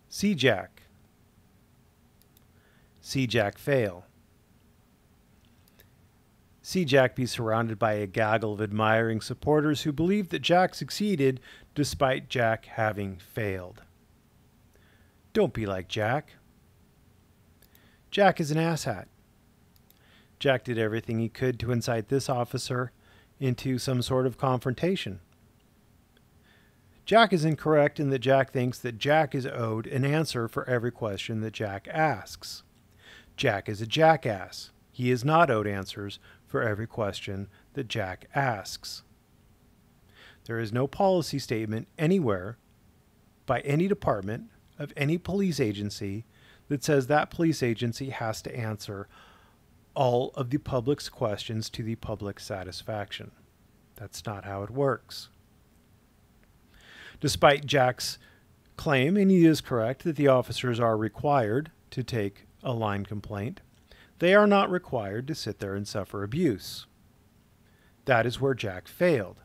See Jack. See Jack fail. See Jack be surrounded by a gaggle of admiring supporters who believe that Jack succeeded despite Jack having failed. Don't be like Jack. Jack is an asshat. Jack did everything he could to incite this officer into some sort of confrontation. Jack is incorrect in that Jack thinks that Jack is owed an answer for every question that Jack asks. Jack is a jackass. He is not owed answers for every question that Jack asks. There is no policy statement anywhere by any department of any police agency that says that police agency has to answer all of the public's questions to the public's satisfaction. That's not how it works. Despite Jack's claim, and he is correct, that the officers are required to take a line complaint, they are not required to sit there and suffer abuse. That is where Jack failed.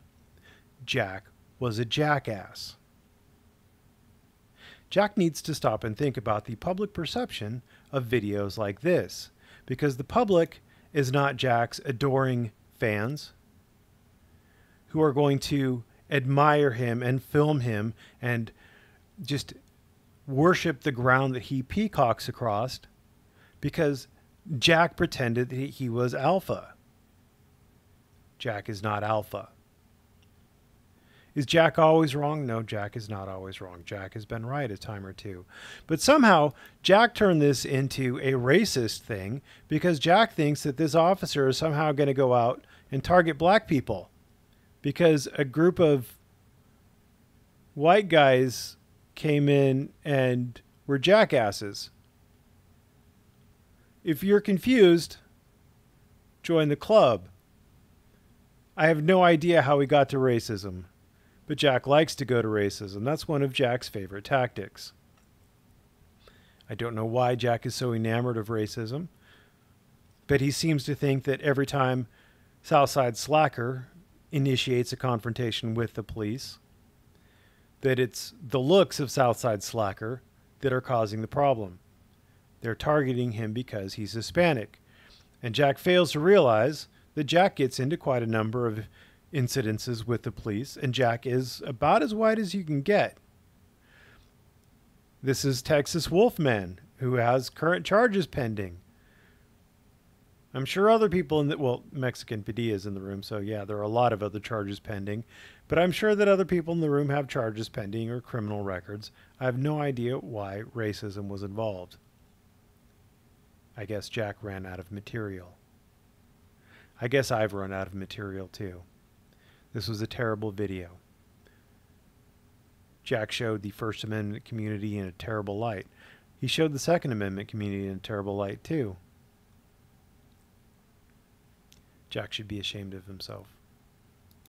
Jack was a jackass. Jack needs to stop and think about the public perception of videos like this, because the public is not Jack's adoring fans who are going to admire him and film him and just worship the ground that he peacocks across because Jack pretended that he was alpha. Jack is not alpha. Is Jack always wrong? No, Jack is not always wrong. Jack has been right a time or two. But somehow, Jack turned this into a racist thing because Jack thinks that this officer is somehow going to go out and target black people because a group of white guys came in and were jackasses. If you're confused, join the club. I have no idea how we got to racism, but Jack likes to go to racism. That's one of Jack's favorite tactics. I don't know why Jack is so enamored of racism, but he seems to think that every time Southside Slacker initiates a confrontation with the police, that it's the looks of Southside Slacker that are causing the problem. They're targeting him because he's Hispanic. And Jack fails to realize that Jack gets into quite a number of incidences with the police, and Jack is about as white as you can get. This is Texas Wolfman, who has current charges pending. I'm sure other people in the, well, Mexican Padilla is in the room, so yeah, there are a lot of other charges pending, but I'm sure that other people in the room have charges pending or criminal records. I have no idea why racism was involved. I guess Jack ran out of material. I guess I've run out of material too. This was a terrible video. Jack showed the First Amendment community in a terrible light. He showed the Second Amendment community in a terrible light too. Jack should be ashamed of himself.